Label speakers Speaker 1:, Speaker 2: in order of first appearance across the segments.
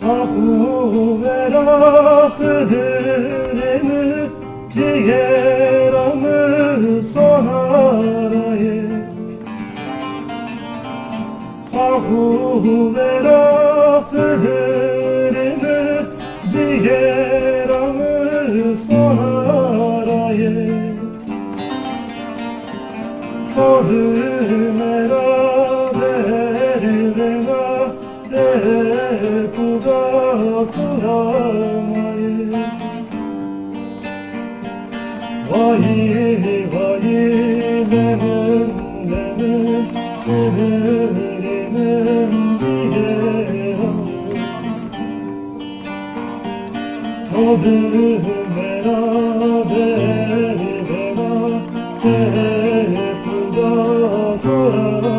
Speaker 1: Hahu verafırını ciğeramı sonarayı. Hahu verafırını ciğeramı sonarayı. Kadı meraber vena kuda kuramayı. Vay vay benim kıdırımın diyeram. Kadı beraber bera kuda kuramayı.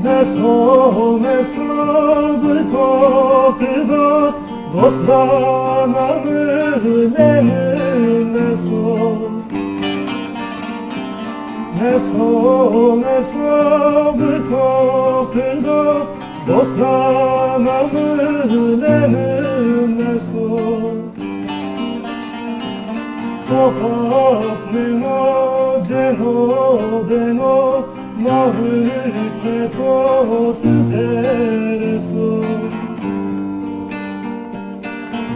Speaker 1: Meso bıkakıda dostana mühlenim meso. Meso bıkakıda dostana mühlenim meso. Tokak mına cenobeno Mahüke totu tereso.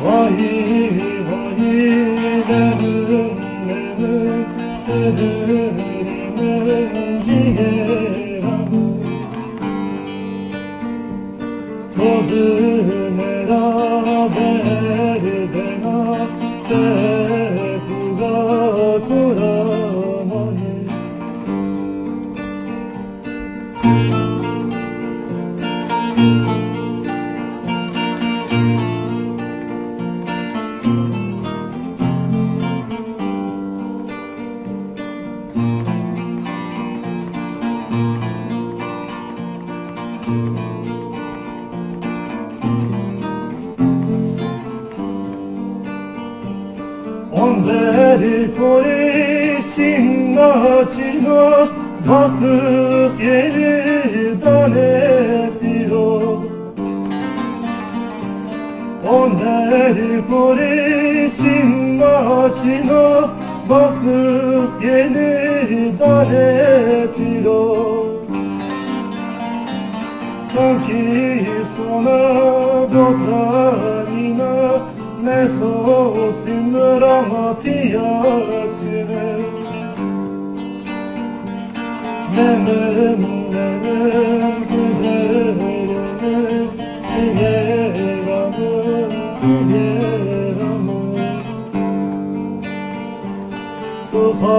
Speaker 1: Vay vay benim kıdırımın ciğeramı. Kadı meraber bena kuda kuramayı. Onderi kori çinna çinna baktık yeri tane piro. Onderi kori çinna çinna baktık yeri tane piro. Kanki sona dotranina Meso sinrama piyacine. Nemem kıdırımın ciğeramı. Tufa